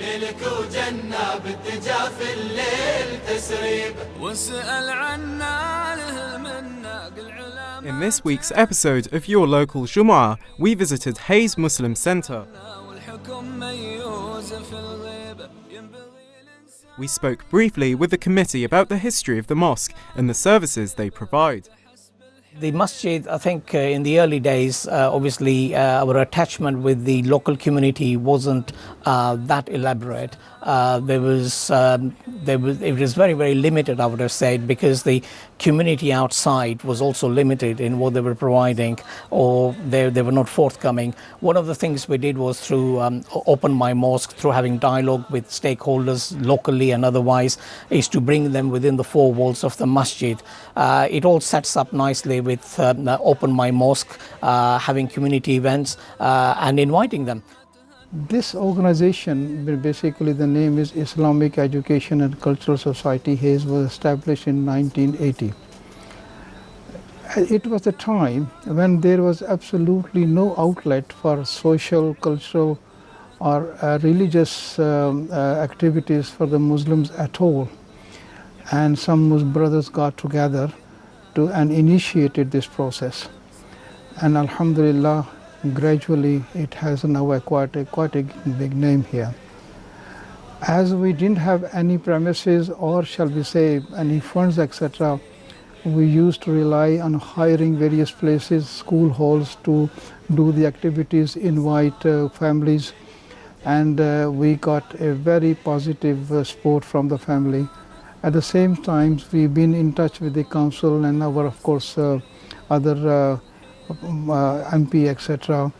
ملك وجنة بتجاف الليل تسريب واسأل عنا له المناق العلماء. In this week's episode of Your Local Jumu'ah, we visited Hayes Muslim Centre. We spoke briefly with the committee about the history of the mosque and the services they provide. The masjid, I think in the early days, obviously our attachment with the local community wasn't that elaborate. It was very, very limited, I would have said, because the community outside was also limited in what they were providing, or they were not forthcoming. One of the things we did was through Open My Mosque, through having dialogue with stakeholders locally and otherwise, is to bring them within the four walls of the masjid. It all sets up nicely with Open My Mosque, having community events and inviting them. This organization, basically the name is Islamic Education and Cultural Society Hayes, was established in 1980. It was the time when there was absolutely no outlet for social, cultural or religious activities for the Muslims at all. And some Muslim brothers got together and initiated this process. And Alhamdulillah, gradually it has now acquired quite a big name here. As we didn't have any premises or shall we say any funds, etc., we used to rely on hiring various places, school halls, to do the activities, invite families, and we got a very positive support from the family. At the same time, we've been in touch with the council and our, of course, other MP, etc.,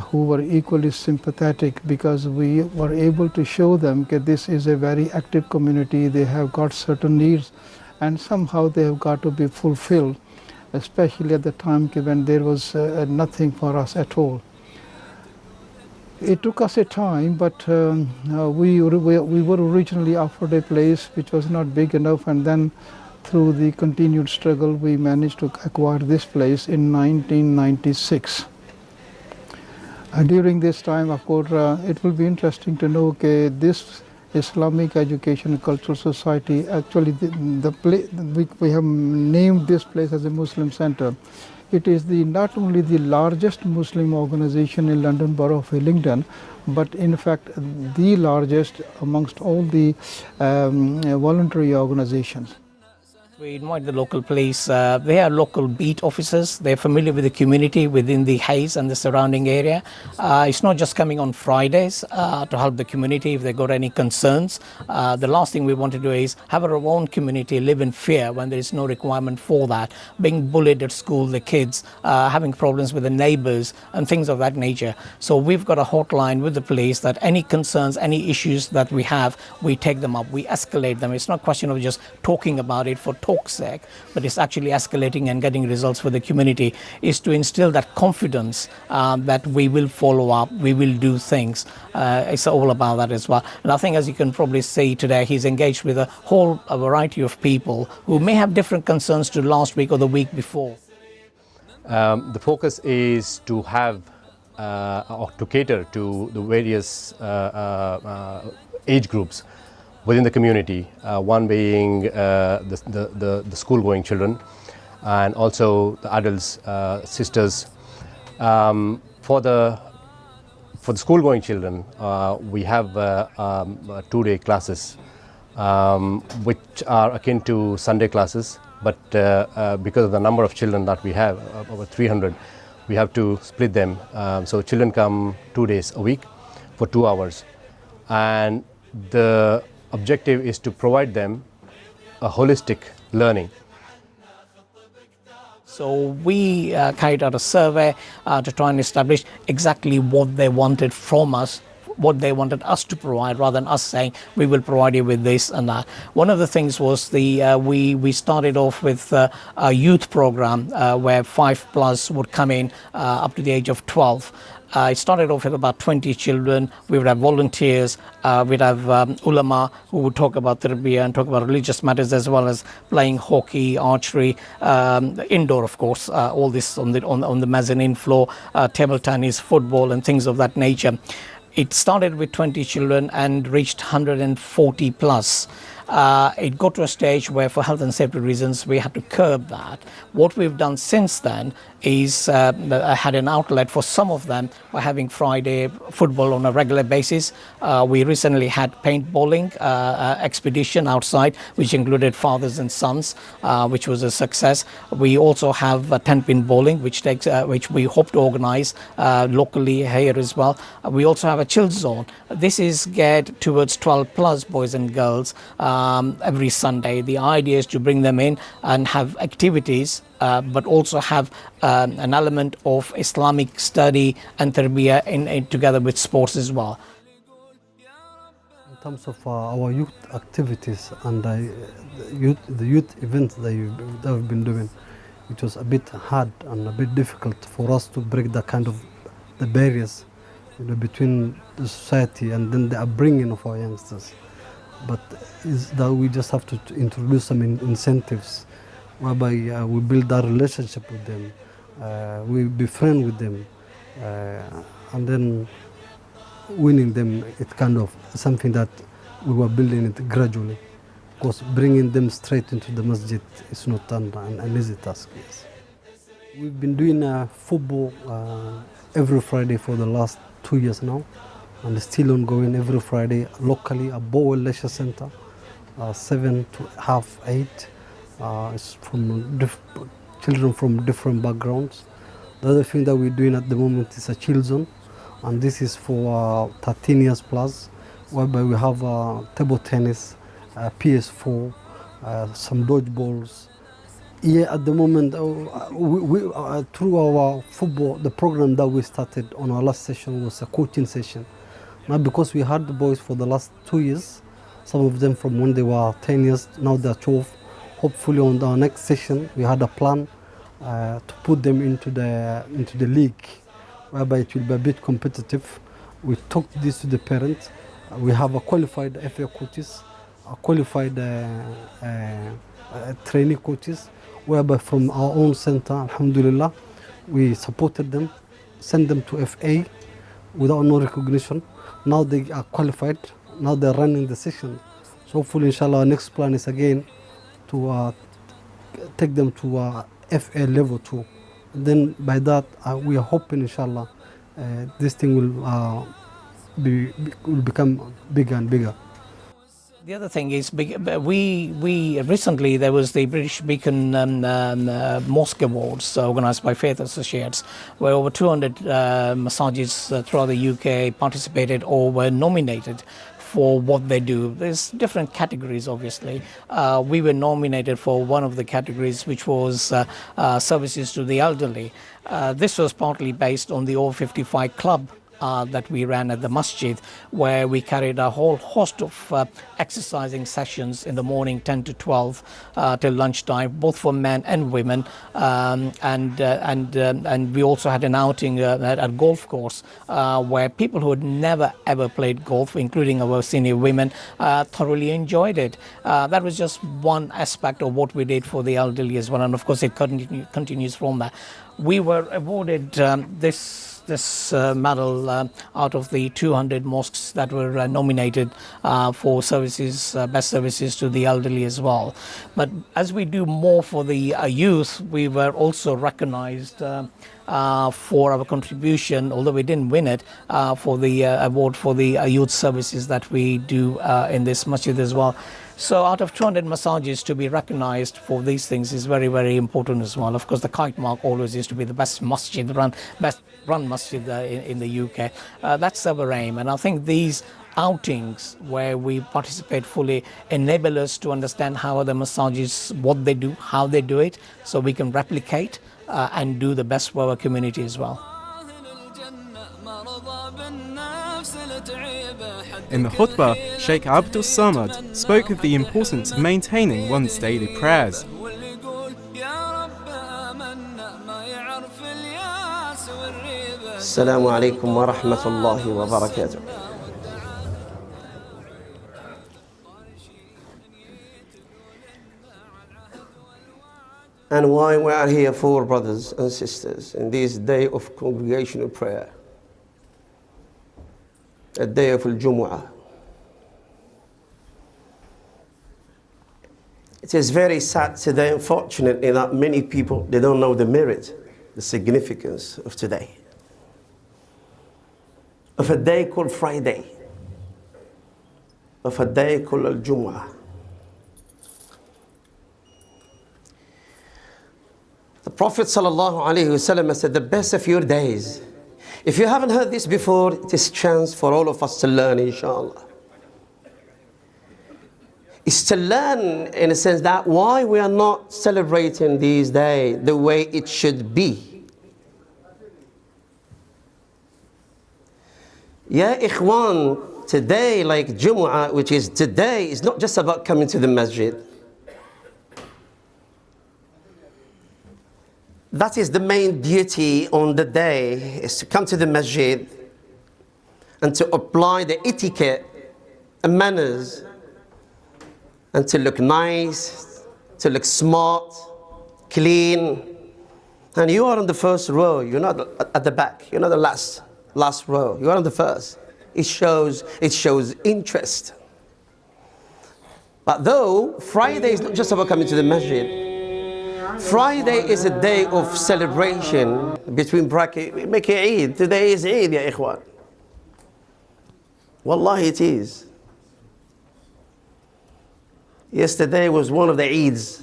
who were equally sympathetic, because we were able to show them that this is a very active community. They have got certain needs and somehow they have got to be fulfilled, especially at the time when there was nothing for us at all. It took us a time, but we were originally offered a place which was not big enough, and then through the continued struggle we managed to acquire this place in 1996. During this time, of course, it will be interesting to know that this Islamic Education and Cultural Society, actually we have named this place as a Muslim Centre. It is not only the largest Muslim organization in London Borough of Hillingdon, but in fact the largest amongst all the voluntary organizations. We invite the local police. They are local beat officers. They're familiar with the community within the Hayes and the surrounding area. It's not just coming on Fridays to help the community if they've got any concerns. The last thing we want to do is have our own community live in fear when there is no requirement for that. Being bullied at school, the kids, having problems with the neighbors and things of that nature. So we've got a hotline with the police that any concerns, any issues that we have, we take them up, we escalate them. It's not a question of just talking about it for talk's sake, but it's actually escalating and getting results for the community, is to instill that confidence that we will follow up, we will do things. It's all about that as well. And I think, as you can probably see today, he's engaged with a variety of people who may have different concerns to last week or the week before. The focus is to have or to cater to the various age groups within the community, one being the school-going children, and also the adults, sisters. For the school-going children, we have 2-day classes, which are akin to Sunday classes, but because of the number of children that we have, over 300, we have to split them. So children come 2 days a week for 2 hours, and the objective is to provide them a holistic learning. So we carried out a survey to try and establish exactly what they wanted from us, what they wanted us to provide, rather than us saying we will provide you with this and that. One of the things was we started off with a youth program where 5+ would come in up to the age of 12. It started off with about 20 children. We would have volunteers, we'd have ulama who would talk about tarbiyah and talk about religious matters, as well as playing hockey, archery, indoor of course, all this on the mezzanine floor, table tennis, football and things of that nature. It started with 20 children and reached 140 plus. It got to a stage where, for health and safety reasons, we had to curb that. What we've done since then is I had an outlet for some of them by having Friday football on a regular basis. We recently had paintballing expedition outside, which included fathers and sons, which was a success. We also have 10-pin bowling, which we hope to organize locally here as well. We also have a chill zone. This is geared towards 12 plus boys and girls every Sunday. The idea is to bring them in and have activities, but also have an element of Islamic study and tarbiyah in together with sports as well. In terms of our youth activities and the youth events that we've been doing, it was a bit hard and a bit difficult for us to break the kind of the barriers, between the society and then the upbringing of our youngsters. But is that we just have to introduce some incentives whereby we build that relationship with them, we befriend with them, and then winning them. It's kind of something that we were building it gradually, because bringing them straight into the masjid is not an easy task. Yes. We've been doing football every Friday for the last 2 years now, and it's still ongoing every Friday locally at Bowell Leisure Center, 7 to half 8. It's from children from different backgrounds. The other thing that we're doing at the moment is a chill zone, and this is for 13 years plus, whereby we have table tennis, PS4, some dodgeballs. Yeah, at the moment, through our football, the program that we started on our last session was a coaching session. Now, because we had the boys for the last 2 years, some of them from when they were 10 years, now they're 12. Hopefully on our next session, we had a plan to put them into the league, whereby it will be a bit competitive. We talked this to the parents. We have a qualified FA coaches, a qualified trainee coaches, whereby from our own center, alhamdulillah, we supported them, sent them to FA without no recognition. Now they are qualified, now they're running the session. So hopefully, inshallah, our next plan is again to take them to FA level 2. Then by that, we are hoping, inshallah, this thing will become bigger and bigger. The other thing is, we recently there was the British Beacon Mosque Awards organised by Faith Associates, where over 200 masajids throughout the UK participated or were nominated for what they do. There's different categories, obviously. We were nominated for one of the categories, which was services to the elderly. This was partly based on the over 55 club that we ran at the masjid, where we carried a whole host of exercising sessions in the morning, 10 to 12 till lunchtime, both for men and women, and we also had an outing at a golf course where people who had never ever played golf, including our senior women, thoroughly enjoyed it. That was just one aspect of what we did for the elderly as well, and of course it continues from that. We were awarded this medal out of the 200 mosques that were nominated for services, best services to the elderly as well. But as we do more for the youth, we were also recognized for our contribution, although we didn't win it, for the award for the youth services that we do in this masjid as well. So out of 200 masajid to be recognized for these things is very, very important as well. Of course, the kite mark always used to be the best run masjid in the UK. That's our aim. And I think these outings where we participate fully enable us to understand how other masajids, what they do, how they do it, so we can replicate and do the best for our community as well. In the khutbah, Sheikh Abdul Samad spoke of the importance of maintaining one's daily prayers. Assalamu alaikum wa rahmatullahi wa barakatuh. And why we are here for, brothers and sisters, in this day of congregational prayer. a day of Al-Jumu'ah. It is very sad today, unfortunately, that many people, they don't know the merit, the significance of today. Of a day called Friday. Of a day called Al-Jumu'ah. The Prophet ﷺ said, the best of your days. If you haven't heard this before, it is a chance for all of us to learn, inshallah. It's to learn in a sense that why we are not celebrating these days the way it should be. Ya ikhwan, today, like Jumu'ah, which is today, is not just about coming to the masjid. That is the main duty on the day, is to come to the masjid and to apply the etiquette and manners and to look nice, to look smart, clean. And you are on the first row, you're not at the back, you're not the last row, you are on the first. It shows interest. But though Friday is not just about coming to the masjid, Friday is a day of celebration between brackets. Make it Eid. Today is Eid, ya ikhwan. Wallahi it is. Yesterday was one of the Eids,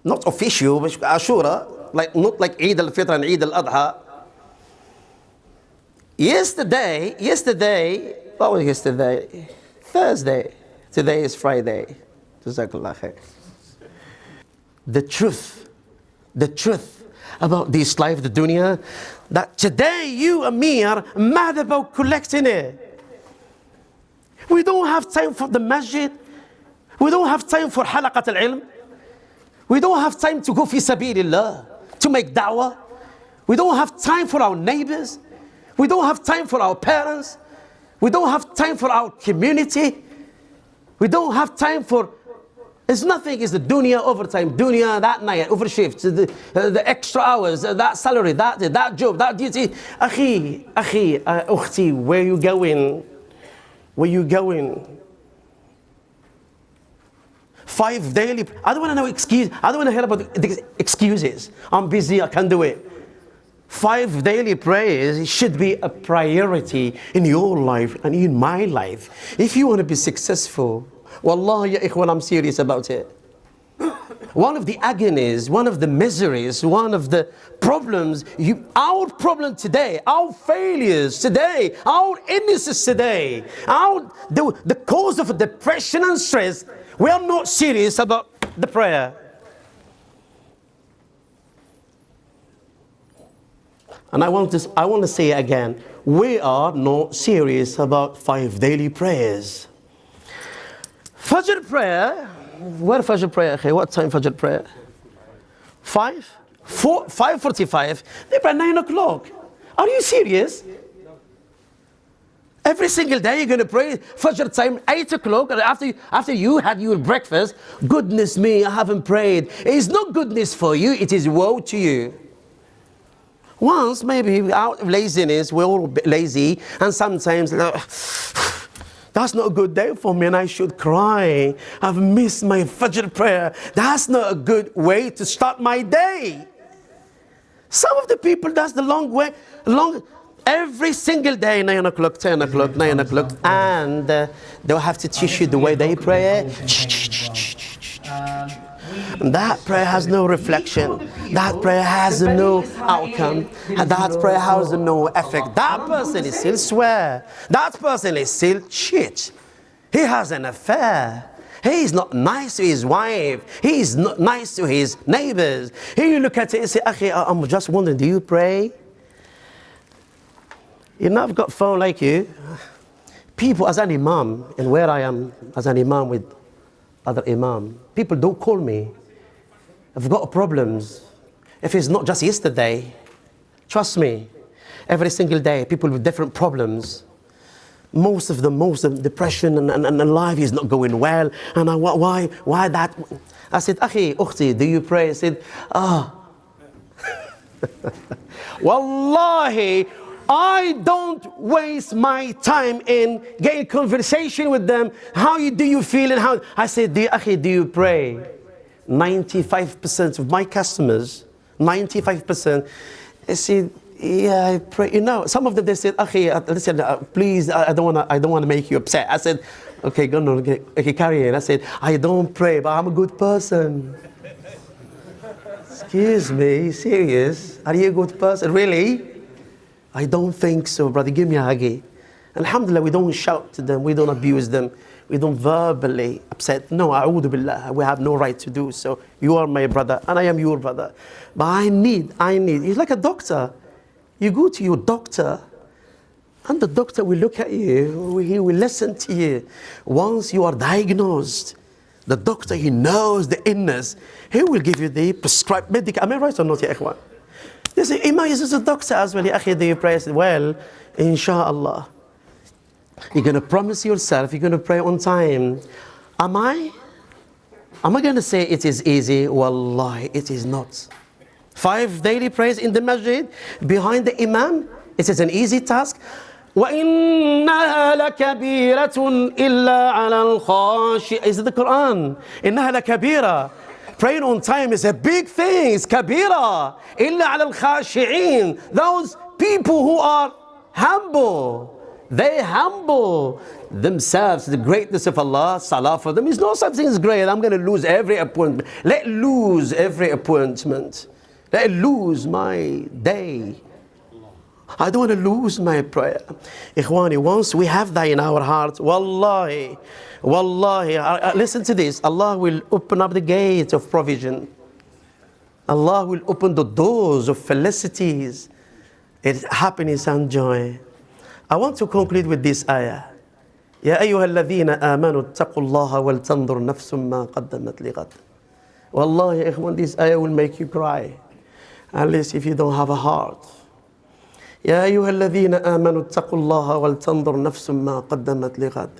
not official, but Ashura, not like Eid al-Fitr and Eid al-Adha. Yesterday, what was yesterday? Thursday. Today is Friday. Jazakallah khair. The truth about this life, the dunya, that today you and me are mad about collecting it. We don't have time for the masjid. We don't have time for halaqat al-ilm. We don't have time to go fi sabilillah, to make da'wah. We don't have time for our neighbors. We don't have time for our parents. We don't have time for our community. We don't have time for... It's nothing, it's the dunya, overtime, dunya, that night, overshifts, the extra hours, that salary, that job, that duty. Akhi, ukhti, where you going? Where you going? 5 daily, I don't want to know excuse, I don't want to hear about the excuses. I'm busy, I can't do it. 5 daily prayers should be a priority in your life and in my life. If you want to be successful, wallahi, ya ikhwan, I'm serious about it. One of the agonies, one of the miseries, one of the problems, our problem today, our failures today, our illnesses today, the cause of depression and stress, we are not serious about the prayer. And I want to say again, we are not serious about 5 daily prayers. Fajr prayer, where Fajr prayer? What time Fajr prayer? 5:45. They pray 9 o'clock. Are you serious? Every single day you're going to pray Fajr time 8 o'clock, and after you had your breakfast. Goodness me, I haven't prayed. It is not goodness for you, it is woe to you. Once, maybe out of laziness, we're all lazy, and sometimes that's not a good day for me and I should cry. I've missed my Fajr prayer. That's not a good way to start my day. Some of the people, that's the long way, every single day, 9 o'clock, 10 o'clock, 9 o'clock, and they'll have to teach you the way they pray. That prayer has no reflection. That prayer has no outcome. That prayer has no effect. That person is still swear. That person is still cheat. He has an affair. He is not nice to his wife. He is not nice to his neighbors. Here you look at it and say, Akhi, I'm just wondering, do you pray? You know, I've got a phone like you. People, as an imam, and where I am as an imam with other imam, people don't call me. I've got problems. If it's not just yesterday, trust me, every single day, people with different problems. Most of them, depression and life is not going well. And why that? I said, Akhi, ukhti, do you pray? I said, Wallahi, I don't waste my time in getting conversation with them. Do you feel and how? I said, do you pray? 95% of my customers, 95%, they said, yeah, I pray. You know, some of them, they said, listen, please, I don't want to make you upset. I said, okay, go on, okay, carry on. I said, I don't pray, but I'm a good person. Excuse me, serious? Are you a good person? Really? I don't think so, brother. Give me a huggy. Alhamdulillah, we don't shout to them. We don't abuse them. We don't verbally upset. No, a'udhu billah. We have no right to do so. You are my brother, and I am your brother. But I need. It's like a doctor. You go to your doctor, and the doctor will look at you. He will listen to you. Once you are diagnosed, the doctor, he knows the illness. He will give you the prescribed medication. Am I right or not, ya ikhwan? They say, Imam is a doctor as well. Ya akhi, do you pray? I said, well, inshallah. You're going to promise yourself, you're going to pray on time. Am I going to say it is easy? Wallahi, it is not. 5 daily prayers in the masjid, behind the imam, it is an easy task. وَإِنَّهَا لَكَبِيرَةٌ إِلَّا عَلَى الْخَاشِعِينَ. Is it the Quran? إِنَّهَا لَكَبِيرَةٌ. Praying on time is a big thing. It's kabira. إِلَّا عَلَى الْخَاشِعِينَ. Those people who are humble. They humble themselves to the greatness of Allah. Salah for them is not something that's great. I'm going to lose every appointment. Let lose every appointment. Let lose my day. I don't want to lose my prayer. Ikhwani, once we have that in our heart, wallahi, listen to this. Allah will open up the gates of provision. Allah will open the doors of felicities, happiness and joy. I want to conclude with this ayah. يا أيها الذين آمنوا اتقوا الله ولتنظر نفس ما قدمت لغد. Wallahi, ikhwan, this ayah will make you cry. Unless if you don't have a heart. يا أيها الذين آمنوا اتقوا الله ولتنظر نفس ما قدمت لغد.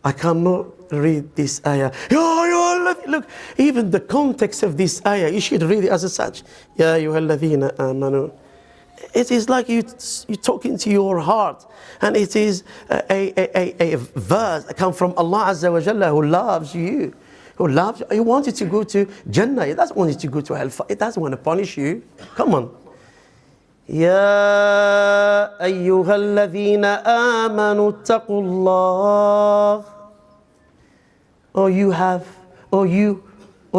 I cannot read this ayah. Look, even the context of this ayah, you should read it as such. يا أيها الذين آمنوا. It is like you talking to your heart, and it is a verse that comes from Allah Azza wa Jalla, who loves you, He wants you to go to Jannah. He doesn't want you to go to hellfire. He doesn't want to punish you. Come on. يا أيها الذين آمنوا اتقوا الله.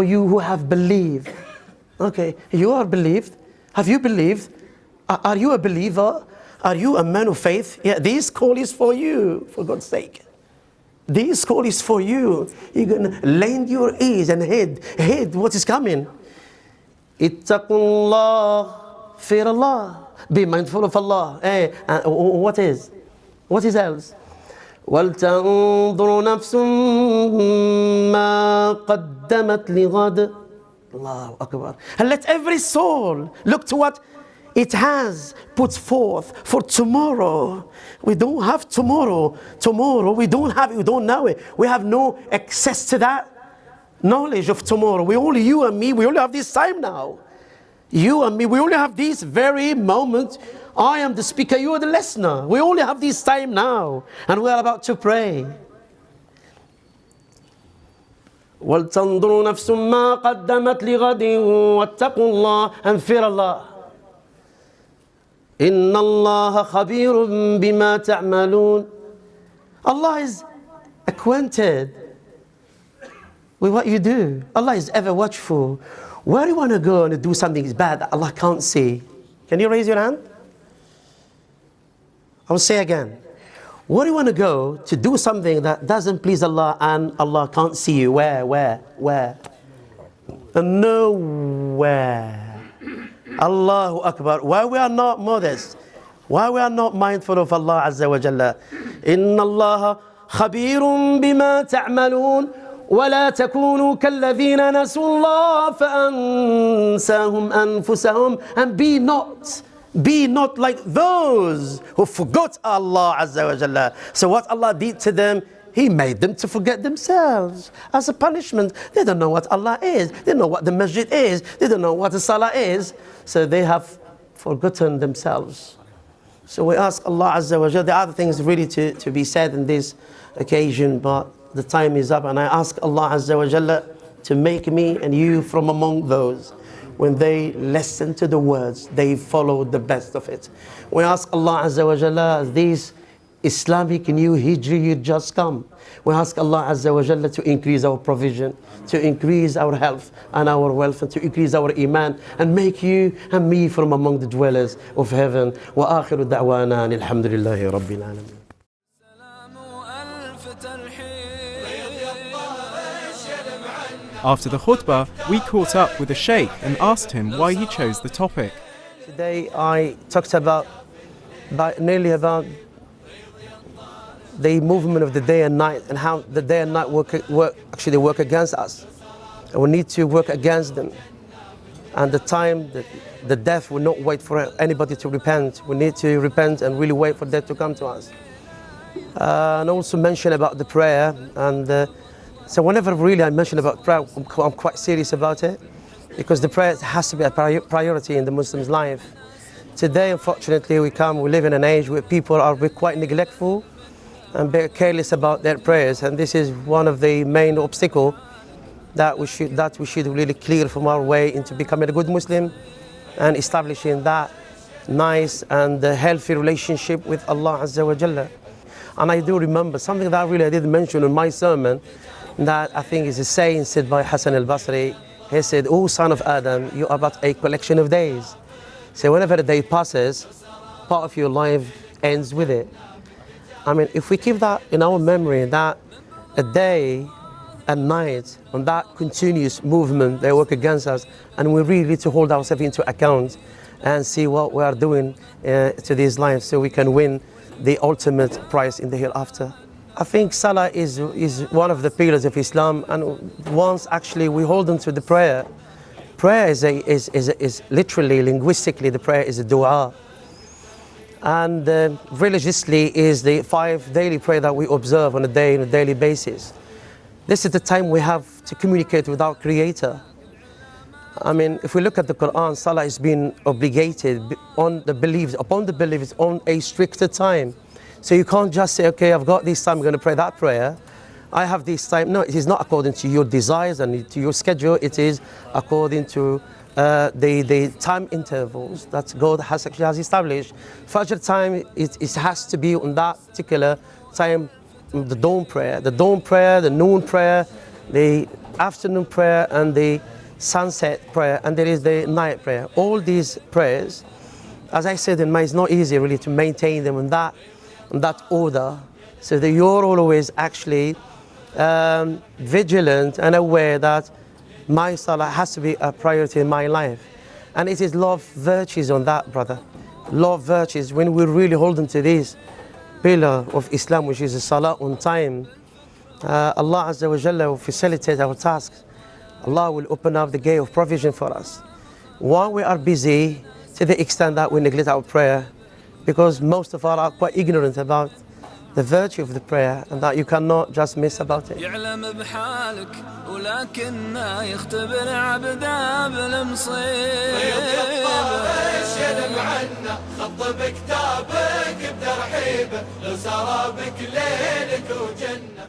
You who have believed. Okay, you are believed. Have you believed? Are you a believer? Are you a man of faith? Yeah, this call is for you, for God's sake. This call is for you. You're going to lend your ears and head what is coming. Ittaqullah, fear Allah. Be mindful of Allah. What is else? وَلْتَنْظُرُ نَفْسٌ مَا قَدَّمَتْ لِغَدٍ. Allahu Akbar. And let every soul look to what it has put forth for tomorrow. We don't have tomorrow. Tomorrow, we don't have it, we don't know it. We have no access to that knowledge of tomorrow. You and me, we only have this time now. You and me, we only have this very moment. I am the speaker, you are the listener. We only have this time now. And we are about to pray. وَلْتَنْظُرُ نَفْسٌ مَا قَدَّمَتْ لِغَدٍ وَاتَّقُوا اللَّهَ. And fear Allah. إِنَّ اللَّهَ خَبِيرٌ بِمَا تَعْمَلُونَ. Allah is acquainted with what you do. Allah is ever watchful. Where do you want to go and do something bad that Allah can't see? Can you raise your hand? I will say again. Where do you want to go to do something that doesn't please Allah and Allah can't see you? Where? Nowhere. Allahu Akbar. Why we are not modest? Why we are not mindful of Allah Azza wa Jalla? Inna Allah khabirun bima ta'malun. ولا تكونوا كالذين نسوا الله فأنساهم أنفسهم. And be not like those who forgot Allah Azza wa Jalla. So what Allah did to them, He made them to forget themselves as a punishment. They don't know what Allah is. They don't know what the masjid is. They don't know what the salah is. So they have forgotten themselves. So we ask Allah Azza wa Jalla. There are other things really to be said in this occasion, but the time is up, and I ask Allah Azza wa Jalla to make me and you from among those when they listen to the words, they follow the best of it. We ask Allah Azza wa Jalla, these Islamic new Hijri year just come. We ask Allah Azza wa Jalla to increase our provision, to increase our health and our wealth, and to increase our iman, and make you and me from among the dwellers of heaven. Wa akhiru da'wana alhamdulillahi rabbil alamin. After the khutbah, we caught up with the Sheikh and asked him why he chose the topic. Today I talked about nearly about the movement of the day and night, and how the day and night work against us. And we need to work against them. And the time, the death will not wait for anybody to repent. We need to repent and really wait for death to come to us. And also mention about the prayer. And so whenever really I mention about prayer, I'm quite serious about it, because the prayer has to be a priority in the Muslim's life. Today, unfortunately, we live in an age where people are quite neglectful and very careless about their prayers, and this is one of the main obstacles that we should really clear from our way into becoming a good Muslim and establishing that nice and healthy relationship with Allah Azza wa Jalla. And I do remember something that I didn't mention in my sermon, that I think is a saying said by Hassan al-Basri. He said, "O son of Adam, you are but a collection of days." So whenever a day passes, part of your life ends with it. I mean, if we keep that in our memory, that a day and night, on that continuous movement, they work against us, and we really need to hold ourselves into account and see what we are doing to these lives, so we can win the ultimate prize in the hereafter. I think Salah is one of the pillars of Islam, and once actually we hold on to the prayer, prayer is literally, linguistically, the prayer is a dua. And religiously is the 5 daily prayer that we observe on a daily basis. This is the time we have to communicate with our Creator. I mean, if we look at the Quran, Salah is being obligated upon the believers on a stricter time. So you can't just say, okay, I've got this time, I'm going to pray that prayer. I have this time. No, it is not according to your desires and to your schedule. It is according to the time intervals that God has established. Fajr time, it has to be on that particular time, the dawn prayer, the noon prayer, the afternoon prayer, and the sunset prayer, and there is the night prayer. All these prayers, as I said, it's not easy really to maintain them in that order, so that you're always actually vigilant and aware that my Salah has to be a priority in my life. And it is love virtues on that, brother. Love virtues, when we really hold on to this pillar of Islam, which is the Salah on time, Allah Azza wa Jalla will facilitate our tasks. Allah will open up the gate of provision for us. While we are busy, to the extent that we neglect our prayer, because most of us are quite ignorant about the virtue of the prayer, and that you cannot just miss about it. يعلم بحالك ولكنه يختبر عبده بالمصيب. يشهد معنا خط بكتابك بترحيبه، لو سرى بك ليلك وجنه.